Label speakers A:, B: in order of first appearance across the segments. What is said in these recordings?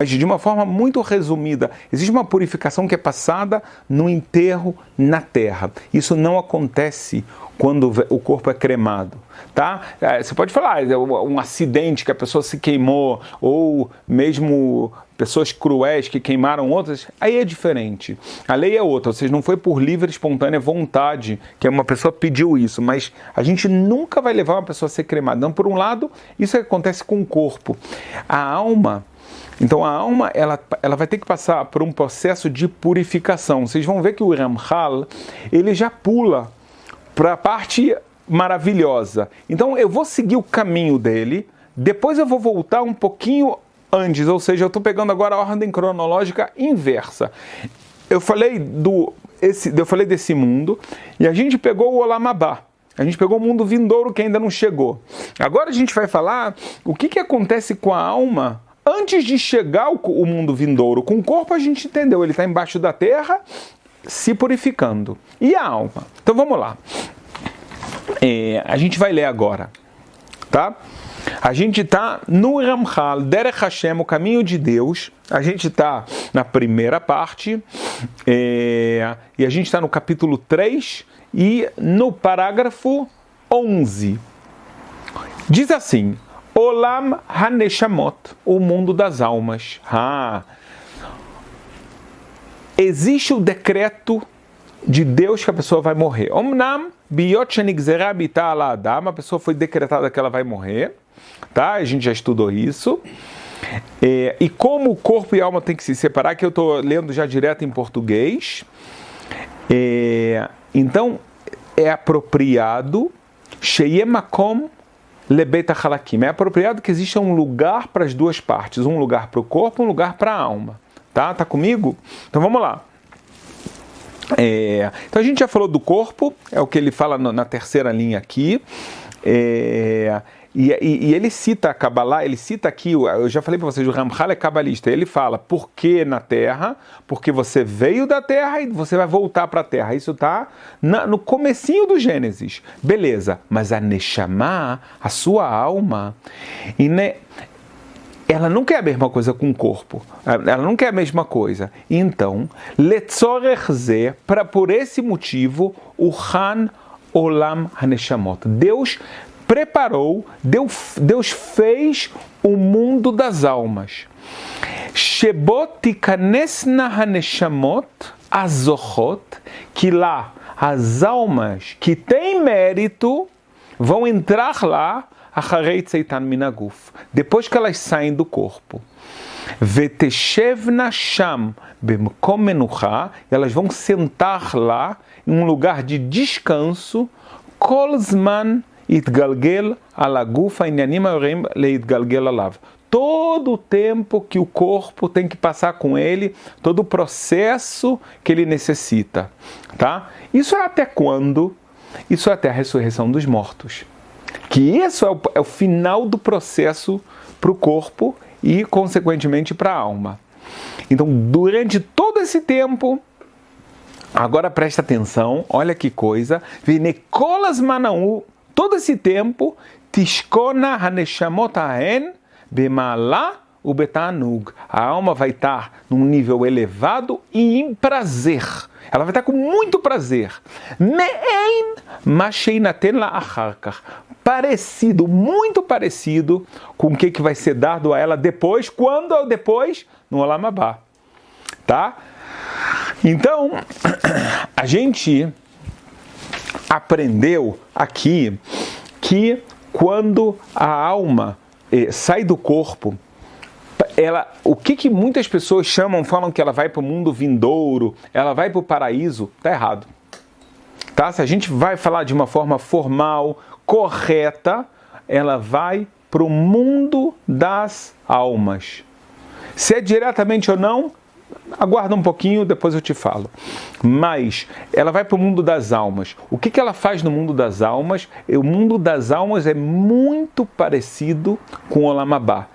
A: Mas de uma forma muito resumida, existe uma purificação que é passada no enterro na terra. Isso não acontece quando o corpo é cremado, tá? Você pode falar, um acidente que a pessoa se queimou, ou mesmo pessoas cruéis que queimaram outras, aí é diferente. A lei é outra, ou seja, não foi por livre e espontânea vontade que uma pessoa pediu isso, mas a gente nunca vai levar uma pessoa a ser cremada. Então, por um lado, isso acontece com o corpo. A alma... Então a alma ela vai ter que passar por um processo de purificação. Vocês vão ver que o Ramchal, ele já pula para a parte maravilhosa. Então eu vou seguir o caminho dele, depois eu vou voltar um pouquinho antes, ou seja, eu estou pegando agora a ordem cronológica inversa. Eu falei desse mundo e a gente pegou o Olam Abá. A gente pegou o mundo vindouro que ainda não chegou. Agora a gente vai falar o que acontece com a alma antes de chegar o mundo vindouro. Com o corpo a gente entendeu, ele está embaixo da terra se purificando. E a alma? Então vamos lá. A gente vai ler agora, tá? A gente está no Ramchal, Derech Hashem, o caminho de Deus. A gente está na primeira parte, e a gente está no capítulo 3 e no parágrafo 11. Diz assim: Olam HaNeshamot, o mundo das almas. Existe o decreto de Deus que a pessoa vai morrer. Omnam biyot shenigzera bita ala adam, a pessoa foi decretada que ela vai morrer, tá? A gente já estudou isso. E como o corpo e a alma tem que se separar, que eu estou lendo já direto em português. Então, é apropriado sheyemakom lebeit halakim. É apropriado que exista um lugar para as duas partes, um lugar para o corpo, um lugar para a alma. Tá Comigo? Então vamos lá. Então a gente já falou do corpo, é o que ele fala na terceira linha aqui. E ele cita a Kabbalah, ele cita aqui, eu já falei para vocês, o Ramchal é cabalista, ele fala, por que na terra? Porque você veio da terra e você vai voltar para a terra. Isso está no comecinho do Gênesis. Beleza, mas a Neshama, a sua alma, ela não quer a mesma coisa com o corpo, ela não quer a mesma coisa. Então, Letzorech Ze, por esse motivo, o Han Olam HaNeshamot, Deus preparou, Deus fez o mundo das almas. Shebot tikanesna haneshamot azochot, que lá as almas que têm mérito vão entrar lá, acharei tzeitan minaguf, depois que elas saem do corpo. Veteshevna sham bemkom menucha, elas vão sentar lá em um lugar de descanso, kol zman itgalgel alaguf inyanim ayorim leitgalgel alav. Todo o tempo que o corpo tem que passar com ele, todo o processo que ele necessita, tá? Isso é até quando? Isso é até a ressurreição dos mortos. Que isso é o final do processo para o corpo e, consequentemente, para a alma. Então, durante todo esse tempo, agora presta atenção, olha que coisa, Vinekolas Manau, todo esse tempo, Tishkona Haneshamot Ahen Bemala o Betanug. A alma vai estar num nível elevado e em prazer. Ela vai estar com muito prazer. Me'ein masheinaten la acharkach. Parecido, muito parecido com o que vai ser dado a ela depois. Quando depois? No Olam Abá. Tá? Então, a gente aprendeu aqui que quando a alma sai do corpo, o que muitas pessoas falam que ela vai para o mundo vindouro, ela vai para o paraíso, está errado. Tá? Se a gente vai falar de uma forma formal, correta, ela vai para o mundo das almas. Se é diretamente ou não, aguarda um pouquinho, depois eu te falo. Mas ela vai para o mundo das almas. O que ela faz no mundo das almas? O mundo das almas é muito parecido com o Olam Abá.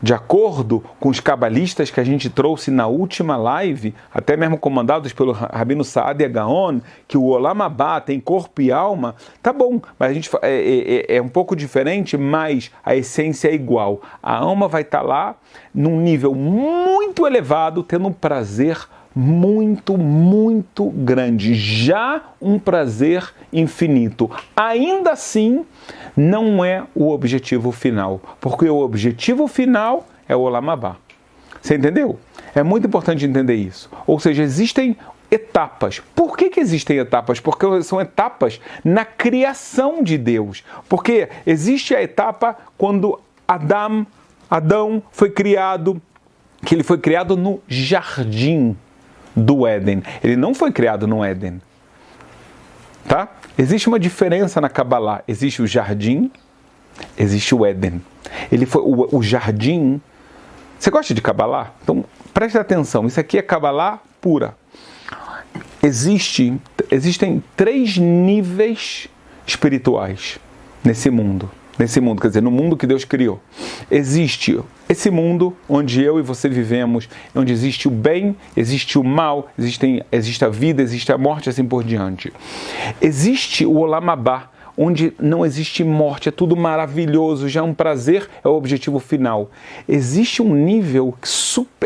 A: de acordo com os cabalistas que a gente trouxe na última live, até mesmo comandados pelo Rabino Saadia Gaon, que o Olam Abá tem corpo e alma, tá bom, mas a gente é um pouco diferente, mas a essência é igual. A alma vai estar lá num nível muito elevado, tendo um prazer muito, muito grande, já um prazer infinito. Ainda assim, não é o objetivo final, porque o objetivo final é o Olam Abá. Você entendeu? É muito importante entender isso. Ou seja, existem etapas. Por que existem etapas? Porque são etapas na criação de Deus. Porque existe a etapa quando Adão foi criado, que ele foi criado no jardim do Éden. Ele não foi criado no Éden. Tá? Existe uma diferença na Kabbalah. Existe o jardim, existe o Éden. Ele foi o jardim. Você gosta de Kabbalah? Então preste atenção. Isso aqui é Kabbalah pura. Existem 3 níveis espirituais nesse mundo. Quer dizer, no mundo que Deus criou. Existe esse mundo onde eu e você vivemos, onde existe o bem, existe o mal, existe a vida, existe a morte, assim por diante. Existe o Olam Abá, onde não existe morte, é tudo maravilhoso, já é um prazer, é o objetivo final. Existe um nível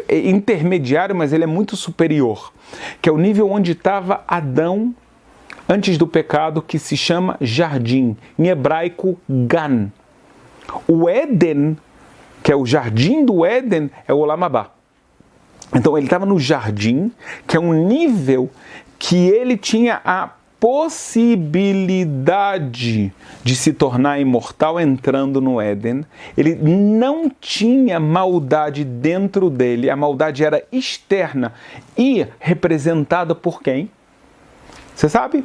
A: intermediário, mas ele é muito superior, que é o nível onde estava Adão antes do pecado, que se chama jardim, em hebraico Gan. O Éden, que é o jardim do Éden, é o Olam Abá. Então ele estava no jardim, que é um nível que ele tinha a possibilidade de se tornar imortal entrando no Éden. Ele não tinha maldade dentro dele, a maldade era externa e representada por quem? Você sabe?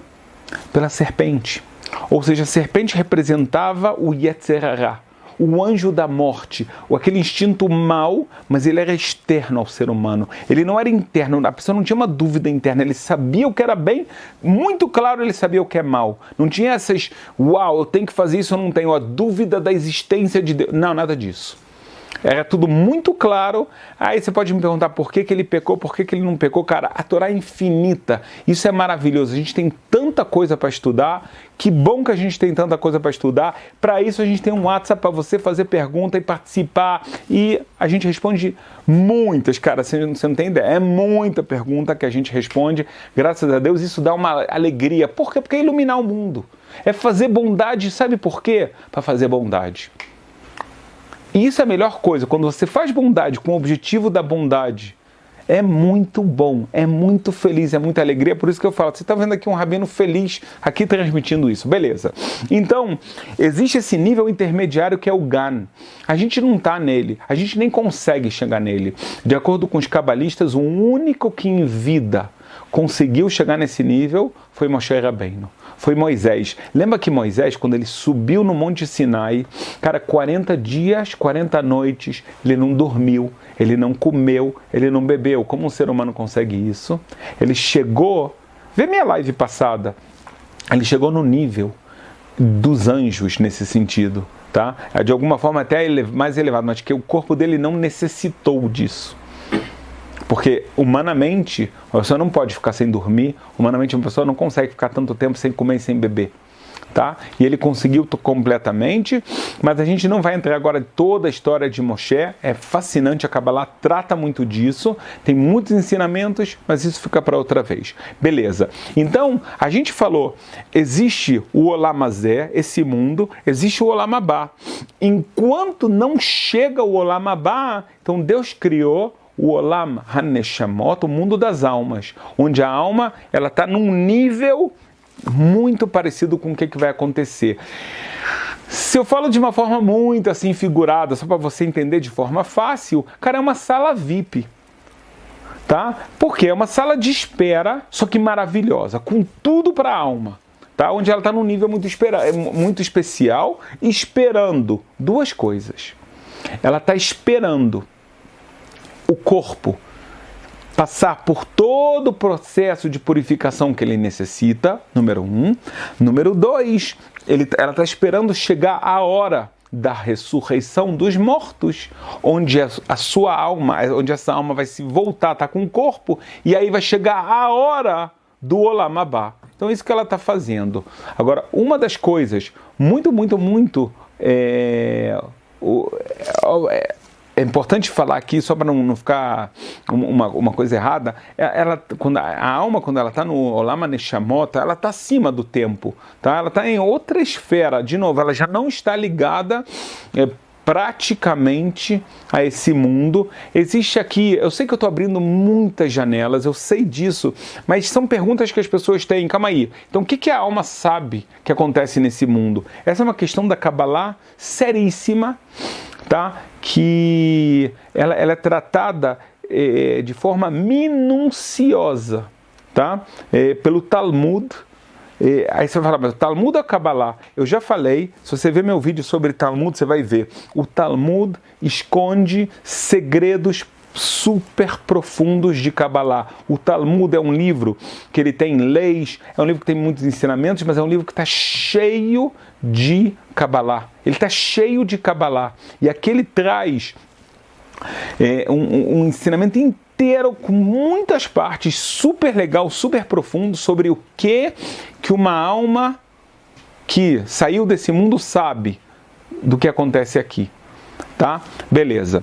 A: Pela serpente. Ou seja, a serpente representava o Yetzer Hara, o anjo da morte, aquele instinto mau, mas ele era externo ao ser humano. Ele não era interno, a pessoa não tinha uma dúvida interna, ele sabia o que era bem, muito claro ele sabia o que é mal. Não tinha essas, eu tenho que fazer isso, eu não tenho a dúvida da existência de Deus. Não, nada disso. Era tudo muito claro. Aí você pode me perguntar por que ele pecou, por que ele não pecou. Cara, a Torá é infinita. Isso é maravilhoso. A gente tem tanta coisa para estudar. Que bom que a gente tem tanta coisa para estudar. Para isso a gente tem um WhatsApp para você fazer pergunta e participar. E a gente responde muitas, cara. Você não tem ideia. É muita pergunta que a gente responde. Graças a Deus isso dá uma alegria. Por quê? Porque é iluminar o mundo. É fazer bondade. Sabe por quê? Para fazer bondade. E isso é a melhor coisa, quando você faz bondade com o objetivo da bondade, é muito bom, é muito feliz, é muita alegria, por isso que eu falo, você está vendo aqui um rabino feliz aqui transmitindo isso, beleza. Então, existe esse nível intermediário que é o Gan, a gente não está nele, a gente nem consegue chegar nele. De acordo com os cabalistas, o único que em vida conseguiu chegar nesse nível foi Moshe Rabbeinu. Foi Moisés. Lembra que Moisés, quando ele subiu no Monte Sinai, cara, 40 dias, 40 noites, ele não dormiu, ele não comeu, ele não bebeu. Como um ser humano consegue isso? Ele chegou, vê minha live passada, ele chegou no nível dos anjos nesse sentido, tá? De alguma forma até mais elevado, mas que o corpo dele não necessitou disso. Porque humanamente, a pessoa não pode ficar sem dormir, humanamente uma pessoa não consegue ficar tanto tempo sem comer e sem beber. Tá? E ele conseguiu completamente, mas a gente não vai entrar agora em toda a história de Moshe, é fascinante, a Kabbalah trata muito disso, tem muitos ensinamentos, mas isso fica para outra vez. Beleza, então a gente falou, existe o Olam Hazé, esse mundo, existe o Olam Abá. Enquanto não chega o Olam Abá, então Deus criou o Olam HaNeshamot, o mundo das almas, onde a alma ela está num nível muito parecido com o que vai acontecer. Se eu falo de uma forma muito assim figurada, só para você entender de forma fácil, cara, é uma sala VIP, tá? Porque é uma sala de espera, só que maravilhosa, com tudo para a alma, tá? Onde ela está num nível muito especial, esperando duas coisas. Ela está esperando o corpo passar por todo o processo de purificação que ele necessita, número 1. Número 2, ela está esperando chegar a hora da ressurreição dos mortos, onde a sua alma, onde essa alma vai se voltar, tá com o corpo, e aí vai chegar a hora do Olam Abá. Então é isso que ela está fazendo. Agora, uma das coisas muito é importante falar aqui, só para não ficar uma coisa errada, quando a alma, quando ela está no Olam HaNeshamot, ela está acima do tempo, tá? Ela está em outra esfera, de novo, ela já não está ligada praticamente a esse mundo. Existe aqui, eu sei que eu estou abrindo muitas janelas, eu sei disso, mas são perguntas que as pessoas têm. Calma aí, então o que a alma sabe que acontece nesse mundo? Essa é uma questão da Kabbalah seríssima, tá? Que ela é tratada de forma minuciosa, tá? Pelo Talmud. Aí você vai falar, mas Talmud ou Kabbalah? Eu já falei, se você ver meu vídeo sobre Talmud, você vai ver. O Talmud esconde segredos super profundos de Kabbalah. O Talmud é um livro que ele tem leis, é um livro que tem muitos ensinamentos, mas é um livro que está cheio de Kabbalah. Ele está cheio de Kabbalah. E aqui ele traz um ensinamento inteiro com muitas partes, super legal, super profundo, sobre o que uma alma que saiu desse mundo sabe do que acontece aqui. Tá? Beleza.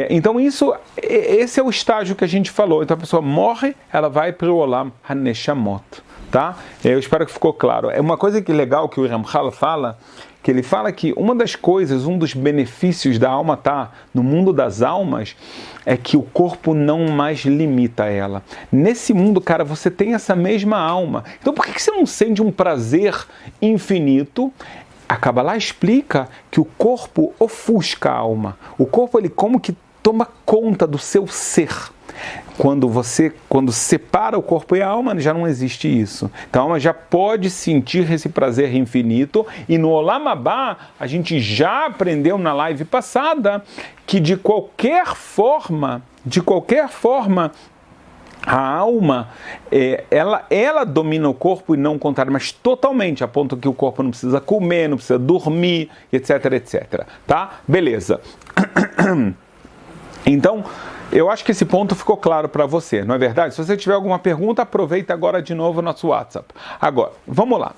A: Então esse é o estágio que a gente falou. Então a pessoa morre, ela vai para o Olam HaNeshamot. Tá? Eu espero que ficou claro. É uma coisa que legal que o Ramchal fala, que ele fala que uma das coisas, um dos benefícios da alma estar no mundo das almas, é que o corpo não mais limita ela. Nesse mundo, cara, você tem essa mesma alma. Então por que você não sente um prazer infinito? A Kabbalah explica que o corpo ofusca a alma. O corpo, ele como que toma conta do seu ser. Quando separa o corpo e a alma, já não existe isso. Então a alma já pode sentir esse prazer infinito. E no Olam Abá, a gente já aprendeu na live passada que de qualquer forma, a alma, ela domina o corpo e não o contrário, mas totalmente, a ponto que o corpo não precisa comer, não precisa dormir, etc, etc. Tá? Beleza. Então, eu acho que esse ponto ficou claro para você, não é verdade? Se você tiver alguma pergunta, aproveita agora de novo o nosso WhatsApp. Agora, vamos lá.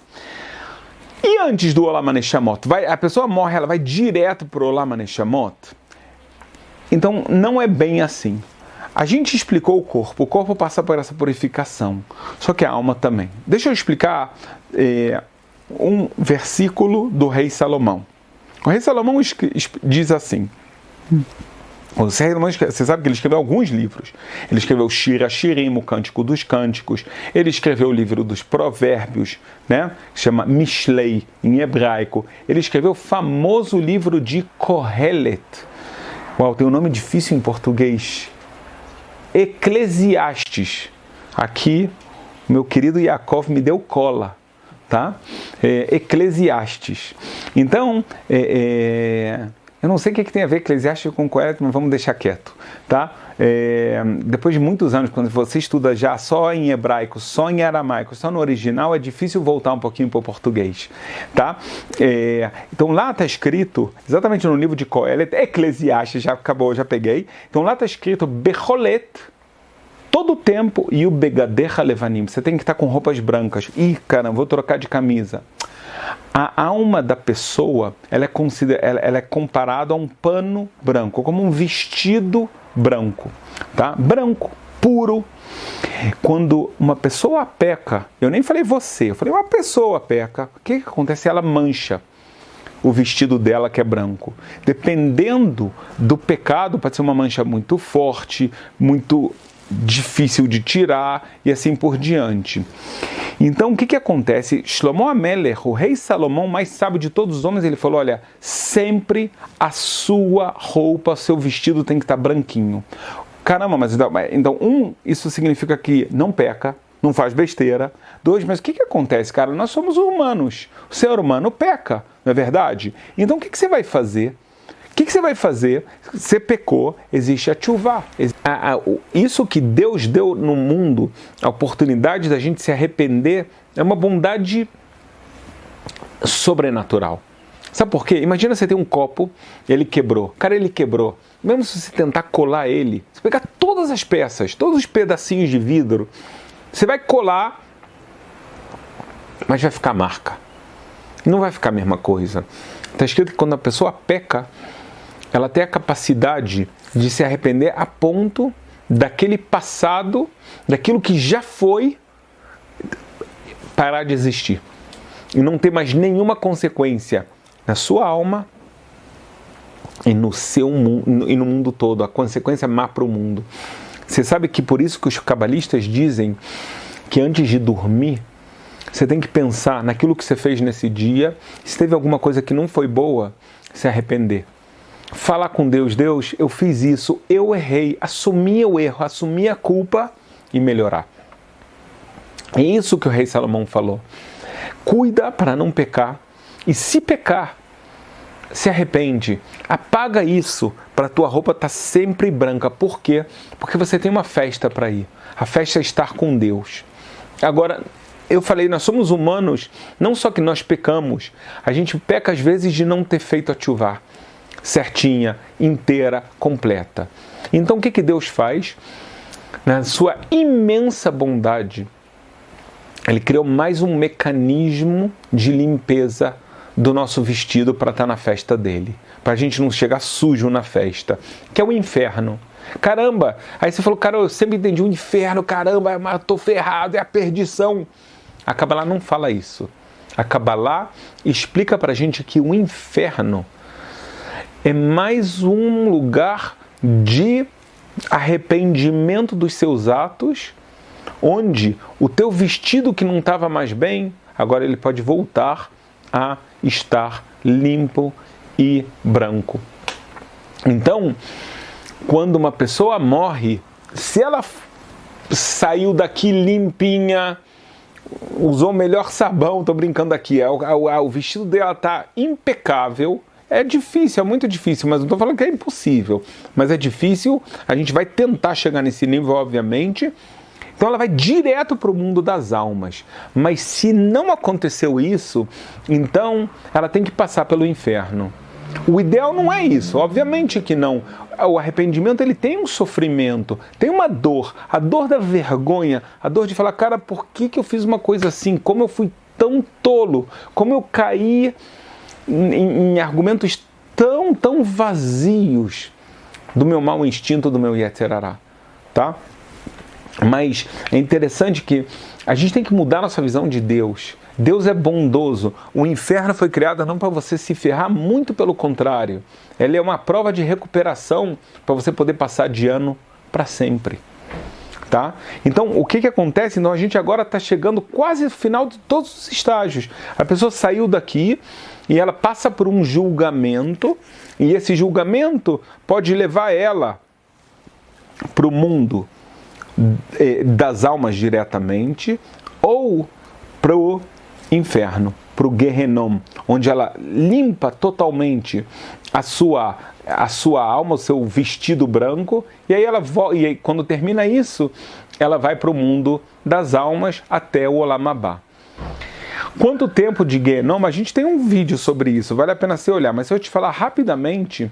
A: E antes do Olam HaNeshamot, a pessoa morre, ela vai direto para o Olam HaNeshamot? Então, não é bem assim. A gente explicou o corpo passa por essa purificação, só que a alma também. Deixa eu explicar um versículo do rei Salomão. O rei Salomão diz assim... Você sabe que ele escreveu alguns livros. Ele escreveu Shir HaShirim, o Cântico dos Cânticos. Ele escreveu o livro dos Provérbios, né? Que chama Mishlei, em hebraico. Ele escreveu o famoso livro de Kohelet. Uau, tem um nome difícil em português. Eclesiastes. Aqui, meu querido Yaakov me deu cola. Tá? Eclesiastes. Então, eu não sei o que tem a ver Eclesiastes com Coelho, mas vamos deixar quieto, tá? Depois de muitos anos, quando você estuda já só em hebraico, só em aramaico, só no original, é difícil voltar um pouquinho para o português, tá? Então lá está escrito, exatamente no livro de Coelho, Eclesiastes, já acabou, já peguei. Então lá está escrito Becholet, todo o tempo, e o Begadecha Levanim, você tem que estar com roupas brancas. Ih, caramba, vou trocar de camisa. A alma da pessoa, ela é comparada a um pano branco, como um vestido branco, tá? Branco, puro. Quando uma pessoa peca, eu nem falei você, eu falei uma pessoa peca, o que acontece? Ela mancha o vestido dela que é branco. Dependendo do pecado, pode ser uma mancha muito forte, muito difícil de tirar e assim por diante. Então, o que acontece? Shlomo HaMelech, o rei Salomão, mais sábio de todos os homens, ele falou, olha, sempre a roupa, seu vestido tem que estar branquinho. Caramba, mas então, isso significa que não peca, não faz besteira. 2, mas o que acontece, cara? Nós somos humanos. O ser humano peca, não é verdade? Então, o que você vai fazer? O que você vai fazer? Você pecou, existe a tchuvá. Isso que Deus deu no mundo, a oportunidade da gente se arrepender, é uma bondade sobrenatural. Sabe por quê? Imagina você tem um copo, ele quebrou. Cara, ele quebrou. Mesmo se você tentar colar ele, você pegar todas as peças, todos os pedacinhos de vidro, você vai colar, mas vai ficar marca. Não vai ficar a mesma coisa. Está escrito que quando a pessoa peca, ela tem a capacidade de se arrepender a ponto daquele passado, daquilo que já foi, parar de existir. E não ter mais nenhuma consequência na sua alma e no seu mundo, e no mundo todo, a consequência má para o mundo. Você sabe que por isso que os cabalistas dizem que antes de dormir, você tem que pensar naquilo que você fez nesse dia, se teve alguma coisa que não foi boa, se arrepender. Falar com Deus, Deus, eu fiz isso, eu errei, assumir o erro, assumir a culpa e melhorar. É isso que o rei Salomão falou. Cuida para não pecar, e se pecar, se arrepende, apaga isso para a tua roupa estar sempre branca. Por quê? Porque você tem uma festa para ir. A festa é estar com Deus. Agora, eu falei, nós somos humanos, não só que nós pecamos, a gente peca às vezes de não ter feito a tchuvá certinha, inteira, completa. Então o que Deus faz? Na sua imensa bondade, Ele criou mais um mecanismo de limpeza do nosso vestido para estar na festa dele, para a gente não chegar sujo na festa, que é o inferno. Caramba, aí você falou, cara, eu sempre entendi o inferno, caramba, mas eu tô ferrado, é a perdição. A Kabbalah não fala isso. A Kabbalah explica para a gente que o inferno é mais um lugar de arrependimento dos seus atos, onde o teu vestido que não estava mais bem, agora ele pode voltar a estar limpo e branco. Então, quando uma pessoa morre, se ela saiu daqui limpinha, usou o melhor sabão, tô brincando aqui, o vestido dela tá impecável, é difícil, é muito difícil, mas não estou falando que é impossível, mas é difícil, a gente vai tentar chegar nesse nível, obviamente. Então ela vai direto para o mundo das almas. Mas se não aconteceu isso, então ela tem que passar pelo inferno. O ideal não é isso, obviamente que não. O arrependimento ele tem um sofrimento, tem uma dor, a dor da vergonha, a dor de falar, cara, por que eu fiz uma coisa assim? Como eu fui tão tolo? Como eu caí em argumentos tão vazios do meu mau instinto, do meu Yetzer Hará, tá? Mas é interessante que a gente tem que mudar nossa visão de Deus. Deus é bondoso. O inferno foi criado não para você se ferrar, muito pelo contrário. Ele é uma prova de recuperação para você poder passar de ano para sempre. Tá? Então, o que acontece? Então, a gente agora está chegando quase ao final de todos os estágios. A pessoa saiu daqui e ela passa por um julgamento, e esse julgamento pode levar ela para o mundo das almas diretamente, ou para o inferno, para o Gehenom, onde ela limpa totalmente a sua alma, o seu vestido branco, e aí e aí, quando termina isso, ela vai para o mundo das almas até o Olam Abá. Quanto tempo de Gehenom? A gente tem um vídeo sobre isso, vale a pena você olhar, mas se eu te falar rapidamente,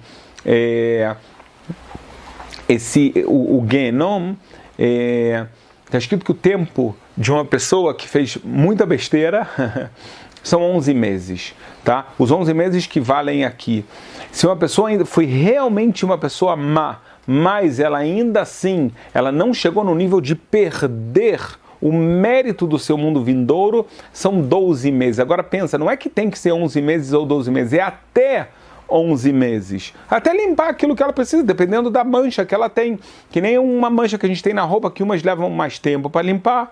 A: o Gehenom, está escrito que o tempo de uma pessoa que fez muita besteira são 11 meses, tá? Os 11 meses que valem aqui. Se uma pessoa ainda foi realmente uma pessoa má, mas ela ainda assim, ela não chegou no nível de perder o mérito do seu mundo vindouro, são 12 meses. Agora pensa, não é que tem que ser 11 meses ou 12 meses, é até 11 meses. Até limpar aquilo que ela precisa, dependendo da mancha que ela tem. Que nem uma mancha que a gente tem na roupa, que umas levam mais tempo para limpar,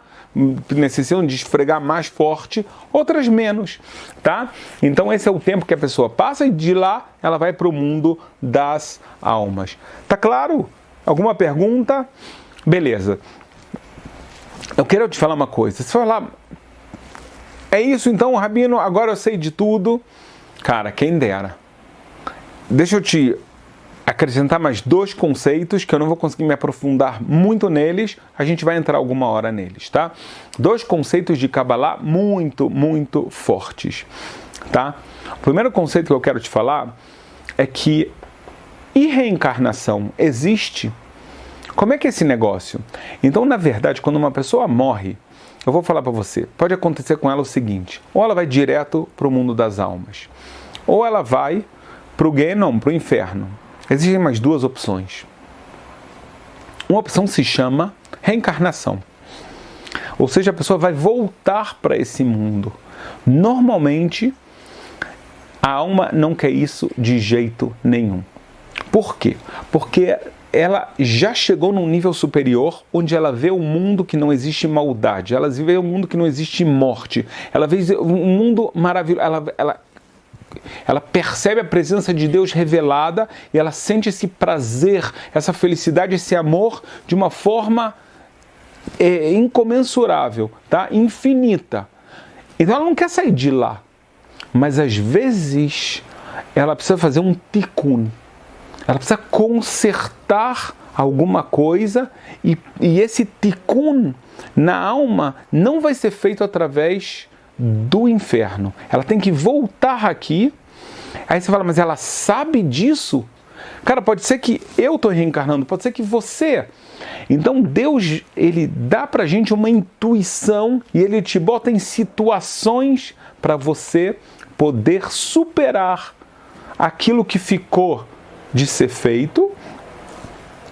A: necessitam de esfregar mais forte, outras menos, tá? Então esse é o tempo que a pessoa passa e de lá ela vai para o mundo das almas. Tá claro? Alguma pergunta? Beleza. Eu quero te falar uma coisa. Se falar, é isso então, Rabino, agora eu sei de tudo. Cara, quem dera. Deixa eu te acrescentar mais 2 conceitos que eu não vou conseguir me aprofundar muito neles, a gente vai entrar alguma hora neles, tá? 2 conceitos de Kabbalah muito fortes, tá? O primeiro conceito que eu quero te falar é que e reencarnação existe? Como é que é esse negócio? Então, na verdade, quando uma pessoa morre, eu vou falar para você, pode acontecer com ela o seguinte, ou ela vai direto para o mundo das almas, ou ela vai para o Gehenom, para o inferno. Existem mais duas opções. Uma opção se chama reencarnação. Ou seja, a pessoa vai voltar para esse mundo. Normalmente, a alma não quer isso de jeito nenhum. Por quê? Porque ela já chegou num nível superior, onde ela vê um mundo que não existe maldade, ela vê um mundo que não existe morte, ela vê um mundo maravilhoso, ela percebe a presença de Deus revelada e ela sente esse prazer, essa felicidade, esse amor de uma forma incomensurável, tá? Infinita. Então ela não quer sair de lá, mas às vezes ela precisa fazer um tikkun. Ela precisa consertar alguma coisa e esse tikkun na alma não vai ser feito através do inferno. Ela tem que voltar aqui. Aí você fala, mas ela sabe disso? Cara, pode ser que eu estou reencarnando, pode ser que você. Então Deus, ele dá pra gente uma intuição e ele te bota em situações para você poder superar aquilo que ficou de ser feito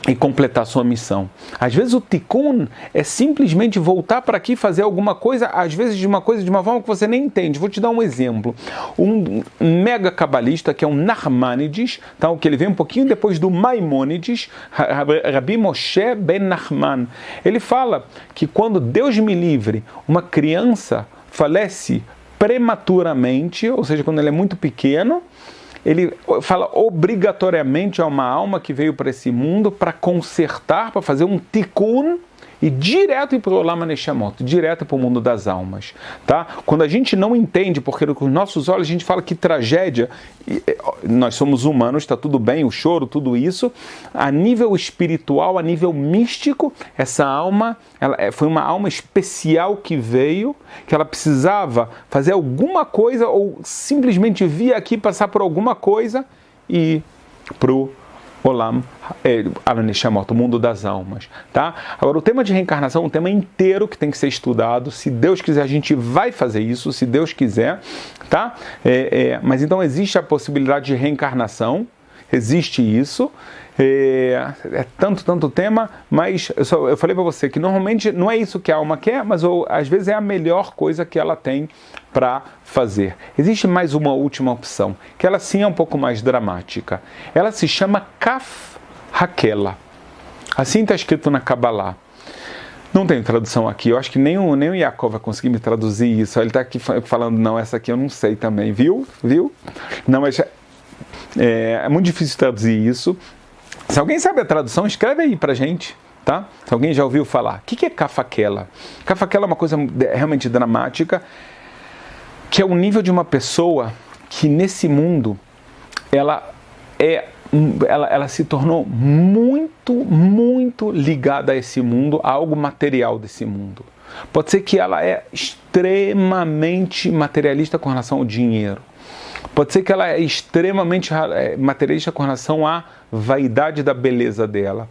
A: e completar sua missão. Às vezes o tikkun é simplesmente voltar para aqui e fazer alguma coisa, às vezes de uma forma que você nem entende. Vou te dar um exemplo. Um mega cabalista, que é um Nachmanides, tá? Que ele vem um pouquinho depois do Maimônides, Rabbi Moshe ben Nachman. Ele fala que quando Deus me livre, uma criança falece prematuramente, ou seja, quando ele é muito pequeno, ele fala obrigatoriamente a uma alma que veio para esse mundo para consertar, para fazer um tikkun e direto ir para o Olam HaNeshamot, direto para o mundo das almas. Tá? Quando a gente não entende, porque com os nossos olhos a gente fala que tragédia, nós somos humanos, está tudo bem, o choro, tudo isso, a nível espiritual, a nível místico, essa alma foi uma alma especial que veio, que ela precisava fazer alguma coisa ou simplesmente vir aqui passar por alguma coisa e ir para o Olam HaNeshamot, o mundo das almas, tá? Agora, o tema de reencarnação é um tema inteiro que tem que ser estudado. Se Deus quiser, a gente vai fazer isso, se Deus quiser, tá? Mas então existe a possibilidade de reencarnação, existe isso. É tanto tema, mas eu falei para você que normalmente não é isso que a alma quer, mas às vezes é a melhor coisa que ela tem para fazer. Existe mais uma última opção, que ela sim é um pouco mais dramática. Ela se chama Kaf Hakela. Assim está escrito na Kabbalah. Não tem tradução aqui, eu acho que nem o Yaakov vai conseguir me traduzir isso. Ele está aqui falando, não, essa aqui eu não sei também, viu? Não, mas é muito difícil traduzir isso. Se alguém sabe a tradução, escreve aí pra gente, tá? Se alguém já ouviu falar. O que é Kaf Hakela? Kaf Hakela é uma coisa realmente dramática, que é o nível de uma pessoa que nesse mundo, ela se tornou muito ligada a esse mundo, a algo material desse mundo. Pode ser que ela é extremamente materialista com relação ao dinheiro. Pode ser que ela é extremamente materialista com relação à vaidade da beleza dela.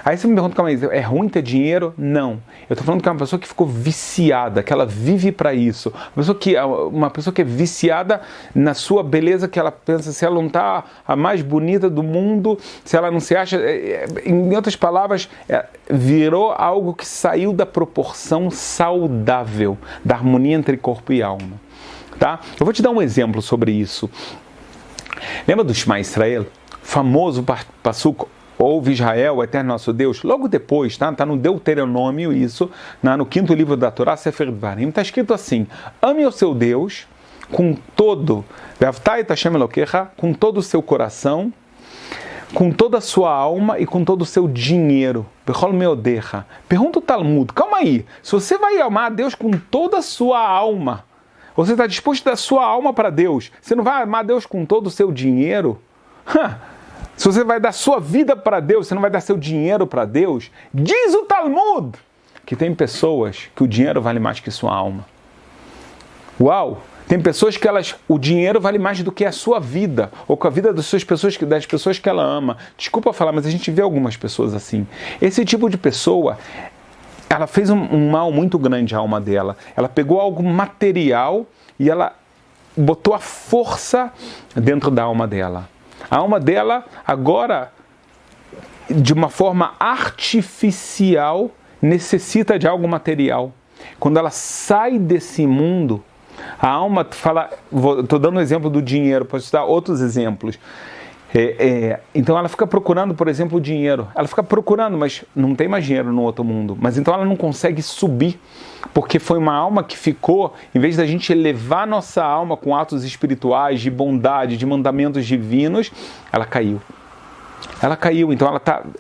A: Aí você me pergunta, calma aí, é ruim ter dinheiro? Não. Eu estou falando que é uma pessoa que ficou viciada, que ela vive para isso. Uma pessoa que é viciada na sua beleza, que ela pensa, se ela não está a mais bonita do mundo, se ela não se acha... Em outras palavras, virou algo que saiu da proporção saudável, da harmonia entre corpo e alma. Tá? Eu vou te dar um exemplo sobre isso. Lembra do Shema Israel? Famoso passuco, ouve Israel, o eterno nosso Deus. Logo depois, tá no Deuteronômio isso, no 5º livro da Torá, Sefer Dvarim, está escrito assim: ame o seu Deus com todo, com todo o seu coração, com toda a sua alma e com todo o seu dinheiro. Pergunta o Talmud, calma aí, se você vai amar a Deus com toda a sua alma, você está disposto a dar sua alma para Deus, você não vai amar Deus com todo o seu dinheiro? Se você vai dar sua vida para Deus, você não vai dar seu dinheiro para Deus? Diz o Talmud que tem pessoas que o dinheiro vale mais que sua alma. Uau! Tem pessoas que o dinheiro vale mais do que a sua vida, ou com a vida das pessoas que ela ama. Desculpa falar, mas a gente vê algumas pessoas assim. Esse tipo de pessoa, ela fez um mal muito grande à alma dela. Ela pegou algo material e ela botou a força dentro da alma dela. A alma dela, agora, de uma forma artificial, necessita de algo material. Quando ela sai desse mundo, a alma fala... Estou dando um exemplo do dinheiro, posso dar outros exemplos. Então ela fica procurando, por exemplo, o dinheiro. Ela fica procurando, mas não tem mais dinheiro no outro mundo. Mas então ela não consegue subir, porque foi uma alma que ficou, em vez da gente elevar nossa alma com atos espirituais, de bondade, de mandamentos divinos, ela caiu. Ela caiu, então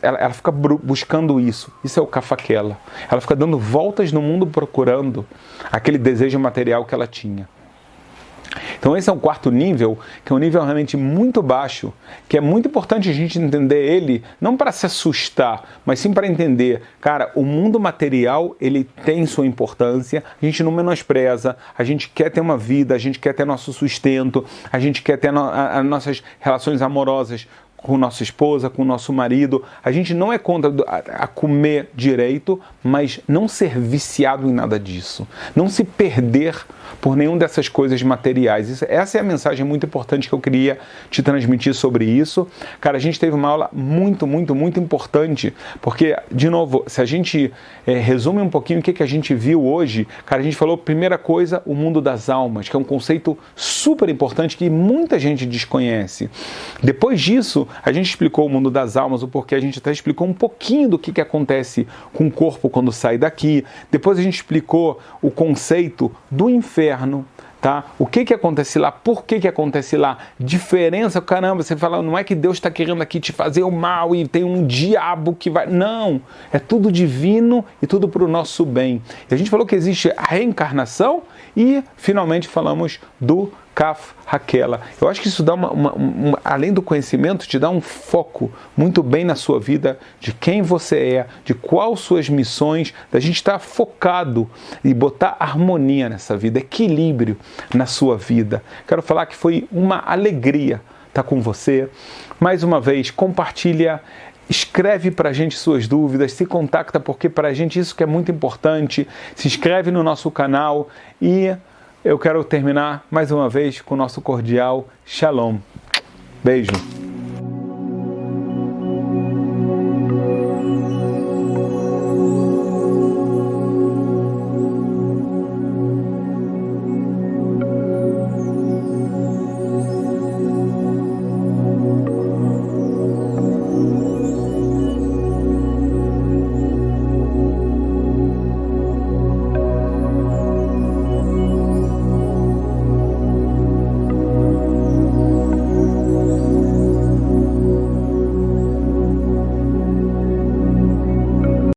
A: ela fica buscando isso. Isso é o Kafaquela. Ela fica dando voltas no mundo procurando aquele desejo material que ela tinha. Então esse é o quarto nível, que é um nível realmente muito baixo, que é muito importante a gente entender ele, não para se assustar, mas sim para entender, cara, o mundo material, ele tem sua importância, a gente não menospreza, a gente quer ter uma vida, a gente quer ter nosso sustento, a gente quer ter as nossas relações amorosas com nossa esposa, com nosso marido. A gente não é contra a comer direito, mas não ser viciado em nada disso. Não se perder por nenhuma dessas coisas materiais. Essa é a mensagem muito importante que eu queria te transmitir sobre isso. Cara, a gente teve uma aula muito, muito, muito importante, porque, de novo, se a gente resume um pouquinho o que a gente viu hoje, cara, a gente falou, primeira coisa, o mundo das almas, que é um conceito super importante que muita gente desconhece. Depois disso, a gente explicou o mundo das almas, o porquê, a gente até explicou um pouquinho do que acontece com o corpo quando sai daqui. Depois a gente explicou o conceito do inferno, tá? O que acontece lá, por que acontece lá, diferença, caramba, você fala, não é que Deus está querendo aqui te fazer o mal e tem um diabo que vai... Não, é tudo divino e tudo para o nosso bem. E a gente falou que existe a reencarnação e, finalmente, falamos do Kafaquela. Eu acho que isso dá além do conhecimento, te dá um foco muito bem na sua vida, de quem você é, de quais suas missões, da gente estar focado e botar harmonia nessa vida, equilíbrio na sua vida. Quero falar que foi uma alegria estar com você. Mais uma vez, compartilha, escreve para a gente suas dúvidas, se contacta, porque para a gente isso que é muito importante. Se inscreve no nosso canal e eu quero terminar mais uma vez com o nosso cordial Shalom. Beijo.